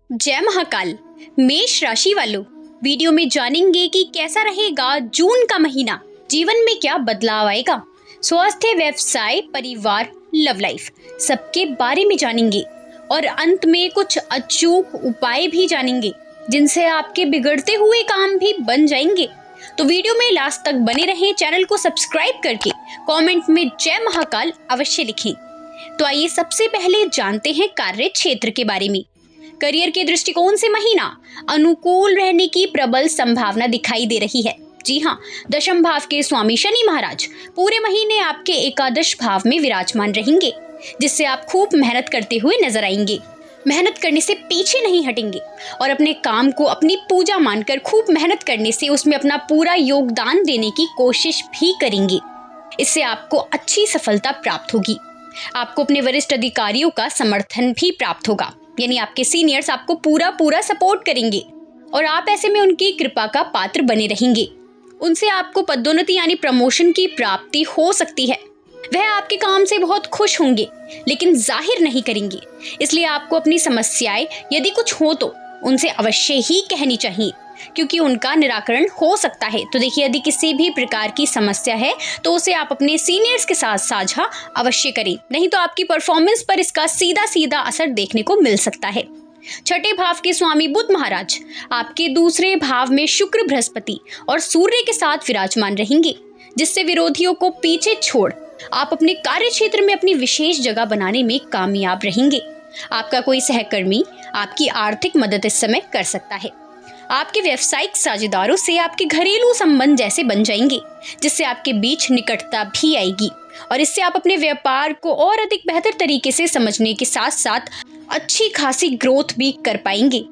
जय महाकाल। मेष राशि वालों, वीडियो में जानेंगे कि कैसा रहेगा जून का महीना, जीवन में क्या बदलाव आएगा, स्वास्थ्य, व्यवसाय, परिवार, लव लाइफ, सबके बारे में जानेंगे और अंत में कुछ अचूक उपाय भी जानेंगे जिनसे आपके बिगड़ते हुए काम भी बन जाएंगे। तो वीडियो में लास्ट तक बने रहें। चैनल को सब्सक्राइब करके कमेंट में जय महाकाल अवश्य लिखें। तो आइए सबसे पहले जानते हैं कार्य क्षेत्र के बारे में। करियर के दृष्टिकोण से महीना अनुकूल रहने की प्रबल संभावना दिखाई दे रही है। जी हाँ, दशम भाव के स्वामी शनि महाराज पूरे महीने आपके एकादश भाव में विराजमान रहेंगे, जिससे आप खूब मेहनत करते हुए नजर आएंगे। मेहनत करने से पीछे नहीं हटेंगे और अपने काम को अपनी पूजा मानकर खूब मेहनत करने से उसमें अपना पूरा योगदान देने की कोशिश भी करेंगे। इससे आपको अच्छी सफलता प्राप्त होगी। आपको अपने वरिष्ठ अधिकारियों का समर्थन भी प्राप्त होगा, यानी आपके सीनियर्स आपको पूरा सपोर्ट करेंगे और आप ऐसे में उनकी कृपा का पात्र बने रहेंगे। उनसे आपको पदोन्नति यानी प्रमोशन की प्राप्ति हो सकती है। वह आपके काम से बहुत खुश होंगे, लेकिन जाहिर नहीं करेंगे। इसलिए आपको अपनी समस्याएं यदि कुछ हो तो उनसे अवश्य ही कहनी चाहिए, क्योंकि उनका निराकरण हो सकता है। तो देखिए, यदि किसी भी प्रकार की समस्या है तो उसे आप अपने सीनियर्स के साथ साझा अवश्य करें, नहीं तो आपकी परफॉर्मेंस पर इसका सीधा असर देखने को मिल सकता है। छठे भाव के स्वामी बुध महाराज आपके दूसरे भाव में शुक्र, बृहस्पति और सूर्य के साथ विराजमान रहेंगे, जिससे विरोधियों को पीछे छोड़ आप अपने कार्य क्षेत्र में अपनी विशेष जगह बनाने में कामयाब रहेंगे। आपका कोई सहकर्मी आपकी आर्थिक मदद इस समय कर सकता है। आपके व्यावसायिक साझेदारों से आपके घरेलू संबंध जैसे बन जाएंगे, जिससे आपके बीच निकटता भी आएगी और इससे आप अपने व्यापार को और अधिक बेहतर तरीके से समझने के साथ साथ अच्छी खासी ग्रोथ भी कर पाएंगे।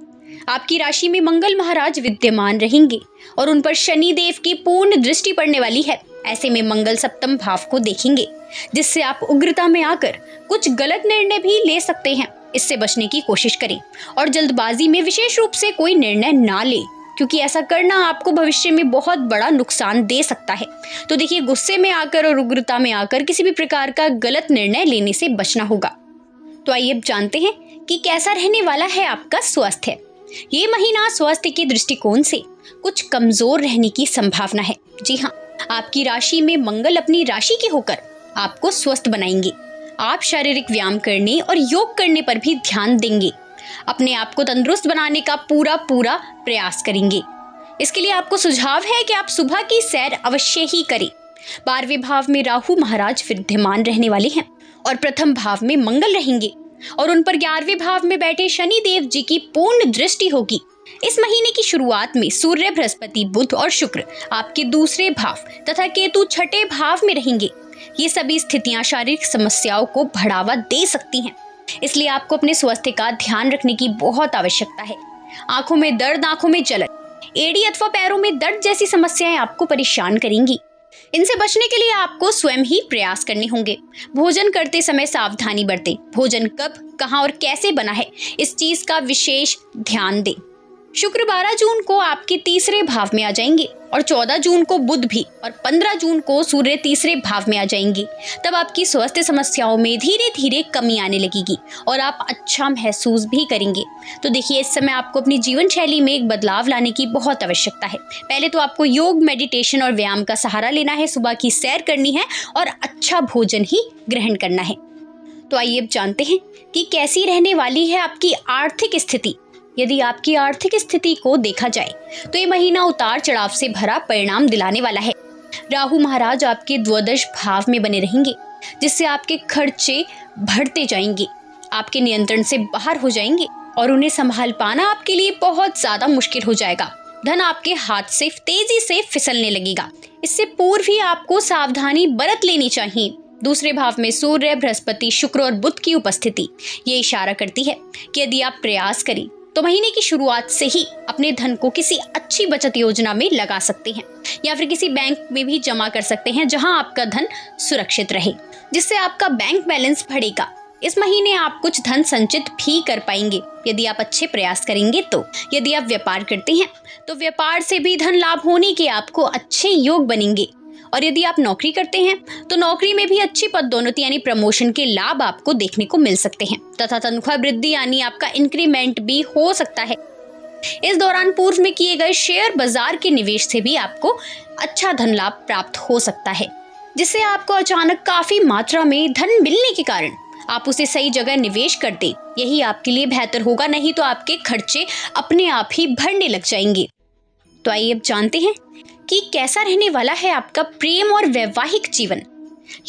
आपकी राशि में मंगल महाराज विद्यमान रहेंगे और उन पर शनि देव की पूर्ण दृष्टि पड़ने वाली है। ऐसे में मंगल सप्तम भाव को देखेंगे, जिससे आप उग्रता में आकर कुछ गलत निर्णय भी ले सकते हैं। इससे बचने की कोशिश करें और जल्दबाजी में विशेष रूप से कोई निर्णय ना लें, क्योंकि ऐसा करना आपको भविष्य में बहुत बड़ा नुकसान दे सकता है। तो देखिए, गुस्से में आकर और उग्रता में आकर किसी भी प्रकार का गलत निर्णय लेने से बचना होगा। तो आइए अब जानते हैं कि कैसा रहने वाला है आपका स्वास्थ्य। ये महीना स्वास्थ्य के दृष्टिकोण से कुछ कमजोर रहने की संभावना है। जी हाँ, आपकी राशि में मंगल अपनी राशि के होकर आपको स्वस्थ बनाएंगे। आप शारीरिक व्यायाम करने और योग करने पर भी ध्यान देंगे। अपने आप को तंदुरुस्त बनाने का पूरा प्रयास करेंगे। इसके लिए आपको सुझाव है कि आप सुबह की सैर अवश्य ही करें। 12वें भाव में राहु महाराज विद्यमान रहने वाले हैं और प्रथम भाव में मंगल रहेंगे और उन पर 11वें भाव में बैठे शनि देव जी की पूर्ण दृष्टि होगी। इस महीने की शुरुआत में सूर्य, बृहस्पति, बुध और शुक्र आपके दूसरे भाव तथा केतु छठे भाव में रहेंगे। ये सभी स्थितियां शारीरिक समस्याओं को बढ़ावा दे सकती हैं, इसलिए आपको अपने स्वास्थ्य का ध्यान रखने की बहुत आवश्यकता है। आंखों में दर्द, आंखों में जलन, एड़ी अथवा पैरों में दर्द जैसी समस्याएं आपको परेशान करेंगी। इनसे बचने के लिए आपको स्वयं ही प्रयास करने होंगे। भोजन करते समय सावधानी बरतें। भोजन कब, कहां और कैसे बना है, इस चीज का विशेष ध्यान दें। शुक्र 12 जून को आपके तीसरे भाव में आ जाएंगे और 14 जून को बुध भी और 15 जून को सूर्य तीसरे भाव में आ जाएंगे। तब आपकी स्वास्थ्य समस्याओं में धीरे धीरे कमी आने लगेगी और आप अच्छा महसूस भी करेंगे। तो देखिए, इस समय आपको अपनी जीवन शैली में एक बदलाव लाने की बहुत आवश्यकता है। पहले तो आपको योग, मेडिटेशन और व्यायाम का सहारा लेना है, सुबह की सैर करनी है और अच्छा भोजन ही ग्रहण करना है। तो आइए अब जानते हैं कि कैसी रहने वाली है आपकी आर्थिक स्थिति। यदि आपकी आर्थिक स्थिति को देखा जाए तो ये महीना उतार चढ़ाव से भरा परिणाम दिलाने वाला है। राहु महाराज आपके द्वादश भाव में बने रहेंगे, जिससे आपके खर्चे बढ़ते जाएंगे, आपके नियंत्रण से बाहर हो जाएंगे और उन्हें संभाल पाना आपके लिए बहुत ज्यादा मुश्किल हो जाएगा। धन आपके हाथ से तेजी से फिसलने लगेगा। इससे पूर्व ही आपको सावधानी बरत लेनी चाहिए। दूसरे भाव में सूर्य, बृहस्पति, शुक्र और बुध की उपस्थिति ये इशारा करती है कि यदि आप प्रयास करें तो महीने की शुरुआत से ही अपने धन को किसी अच्छी बचत योजना में लगा सकते हैं या फिर किसी बैंक में भी जमा कर सकते हैं, जहां आपका धन सुरक्षित रहे, जिससे आपका बैंक बैलेंस बढ़ेगा। इस महीने आप कुछ धन संचित भी कर पाएंगे यदि आप अच्छे प्रयास करेंगे। तो यदि आप व्यापार करते हैं तो व्यापार से भी धन लाभ होने के आपको अच्छे योग बनेंगे और यदि आप नौकरी करते हैं तो नौकरी में भी अच्छी पदोन्नति यानी प्रमोशन के लाभ आपको देखने को मिल सकते हैं तथा तनख्वाह वृद्धि यानी आपका इंक्रीमेंट भी हो सकता है। इस दौरान पूर्व में किए गए शेयर बाजार के निवेश से भी आपको अच्छा धन लाभ प्राप्त हो सकता है, जिससे आपको अचानक काफी मात्रा में धन मिलने के कारण आप उसे सही जगह निवेश कर दें। यही आपके लिए बेहतर होगा, नहीं तो आपके खर्चे अपने आप ही बढ़ने लग जाएंगे। तो आइए अब जानते हैं कि कैसा रहने वाला है आपका प्रेम और वैवाहिक जीवन।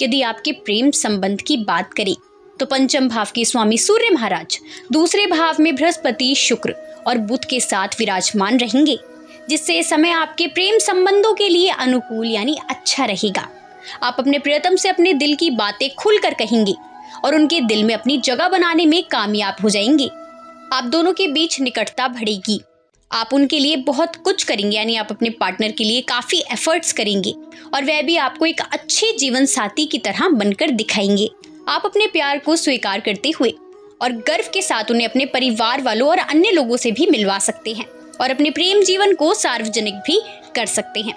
यदि आपके प्रेम संबंध की बात करें तो पंचम भाव के स्वामी सूर्य महाराज दूसरे भाव में बृहस्पति, शुक्र और बुध के साथ विराजमान रहेंगे, जिससे इस समय आपके प्रेम संबंधों के लिए अनुकूल यानी अच्छा रहेगा। आप अपने प्रियतम से अपने दिल की बातें खुलकर कहेंगे और उनके दिल में अपनी जगह बनाने में कामयाब हो जाएंगे। आप दोनों के बीच निकटता बढ़ेगी। आप उनके लिए बहुत कुछ करेंगे, यानी आप अपने पार्टनर के लिए काफी एफर्ट्स करेंगे और वह भी आपको एक अच्छे जीवन साथी की तरह बनकर दिखाएंगे। आप अपने प्यार को स्वीकार करते हुए और गर्व के साथ उन्हें अपने परिवार वालों और अन्य लोगों से भी मिलवा सकते हैं और अपने प्रेम जीवन को सार्वजनिक भी कर सकते हैं।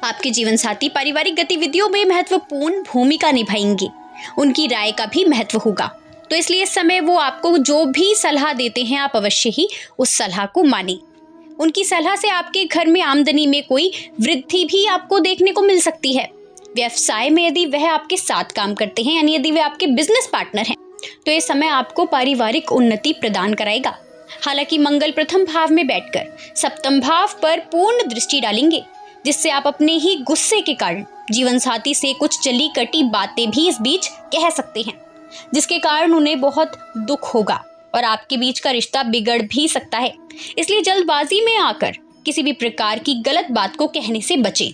आपके जीवन साथी पारिवारिक गतिविधियों में महत्वपूर्ण भूमिका निभाएंगे। उनकी राय का भी महत्व होगा, तो इसलिए इस समय वो आपको जो भी सलाह देते हैं आप अवश्य ही उस सलाह को मानें। उनकी सलाह से आपके घर में आमदनी में कोई वृद्धि भी आपको देखने को मिल सकती है। व्यवसाय में यदि वह आपके साथ काम करते हैं, यानी यदि वे आपके बिजनेस पार्टनर हैं, तो ये समय आपको पारिवारिक उन्नति प्रदान कराएगा। हालांकि मंगल प्रथम भाव में बैठकर सप्तम भाव पर पूर्ण दृष्टि डालेंगे, जिससे आप अपने ही गुस्से के कारण जीवन साथी से कुछ चली कटी बातें भी इस बीच कह सकते हैं, जिसके कारण उन्हें बहुत दुख होगा और आपके बीच का रिश्ता बिगड़ भी सकता है। इसलिए जल्दबाजी में आकर किसी भी प्रकार की गलत बात को कहने से बचें,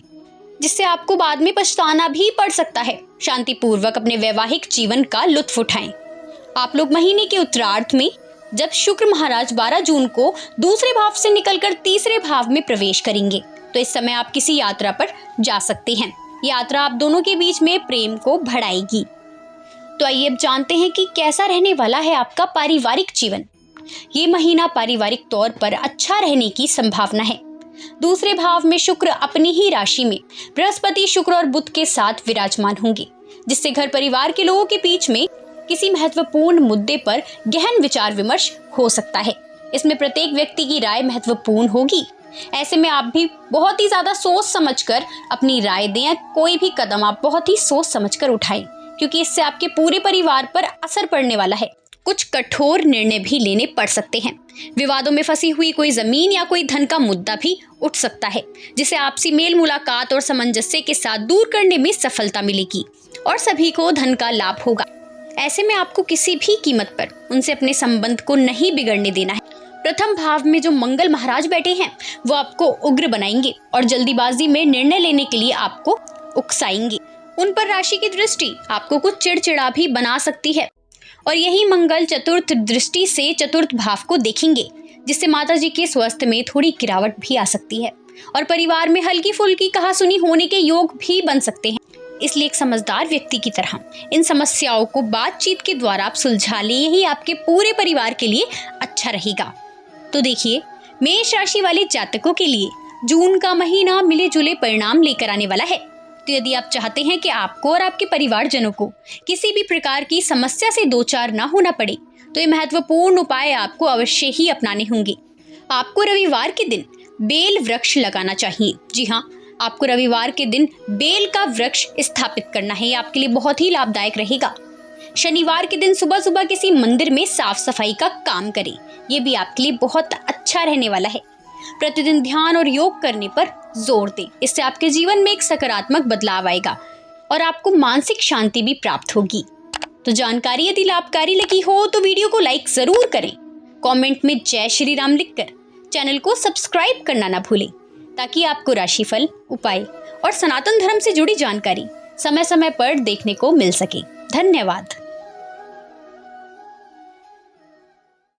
जिससे आपको बाद में पछताना भी पड़ सकता है। शांतिपूर्वक अपने वैवाहिक जीवन का लुत्फ उठाएं। आप लोग महीने के उत्तरार्ध में जब शुक्र महाराज 12 जून को दूसरे भाव से निकलकर तीसरे भाव में प्रवेश करेंगे, तो इस समय आप किसी यात्रा पर जा सकते हैं। यात्रा आप दोनों के बीच में प्रेम को बढ़ाएगी। तो आइए अब जानते हैं कि कैसा रहने वाला है आपका पारिवारिक जीवन। ये महीना पारिवारिक तौर पर अच्छा रहने की संभावना है। दूसरे भाव में शुक्र अपनी ही राशि में बृहस्पति, शुक्र और बुध के साथ विराजमान होंगे, जिससे घर परिवार के लोगों के बीच में किसी महत्वपूर्ण मुद्दे पर गहन विचार विमर्श हो सकता है। इसमें प्रत्येक व्यक्ति की राय महत्वपूर्ण होगी। ऐसे में आप भी बहुत ही ज्यादा सोच समझकर अपनी राय दें। कोई भी कदम आप बहुत ही सोच समझकर उठाएं, क्योंकि इससे आपके पूरे परिवार पर असर पड़ने वाला है। कुछ कठोर निर्णय भी लेने पड़ सकते हैं। विवादों में फंसी हुई कोई जमीन या कोई धन का मुद्दा भी उठ सकता है, जिसे आपसी मेल मुलाकात और सामंजस्य के साथ दूर करने में सफलता मिलेगी और सभी को धन का लाभ होगा। ऐसे में आपको किसी भी कीमत पर उनसे अपने संबंध को नहीं बिगड़ने देना है। प्रथम भाव में जो मंगल महाराज बैठे हैं वो आपको उग्र बनाएंगे और जल्दीबाजी में निर्णय लेने के लिए आपको उकसाएंगे। उन पर राशि की दृष्टि आपको कुछ चिड़चिड़ा भी बना सकती है और यही मंगल चतुर्थ दृष्टि से चतुर्थ भाव को देखेंगे, जिससे माता जी के स्वास्थ्य में थोड़ी गिरावट भी आ सकती है और परिवार में हल्की फुल्की कहासुनी होने के योग भी बन सकते हैं। इसलिए एक समझदार व्यक्ति की तरह इन समस्याओं को बातचीत के द्वारा आप सुलझा लें, यही आपके पूरे परिवार के लिए अच्छा रहेगा। तो देखिए, मेष राशि वाले जातकों के लिए जून का महीना मिले जुले परिणाम लेकर आने वाला है। तो यदि आप चाहते हैं कि आपको और आपके परिवारजनों को किसी भी प्रकार की समस्या से दो चार ना होना पड़े, तो ये महत्वपूर्ण उपाय आपको अवश्य ही अपनाने होंगे। आपको रविवार के दिन बेल वृक्ष लगाना चाहिए। जी हाँ, आपको रविवार के दिन बेल का वृक्ष स्थापित करना है। ये आपके लिए बहुत ही लाभदायक रहेगा। शनिवार के दिन सुबह सुबह किसी मंदिर में साफ सफाई का काम करें। ये भी आपके लिए बहुत अच्छा रहने वाला है। प्रतिदिन ध्यान और योग करने पर जोर दें। इससे आपके जीवन में एक सकारात्मक बदलाव आएगा और आपको मानसिक शांति भी प्राप्त होगी। तो जानकारी यदि लाभकारी लगी हो तो वीडियो को लाइक जरूर करें। कमेंट में जय श्री राम लिखकर चैनल को सब्सक्राइब करना ना भूलें, ताकि आपको राशिफल, उपाय और सनातन धर्म से जुड़ी जानकारी समय समय पर देखने को मिल सके। धन्यवाद।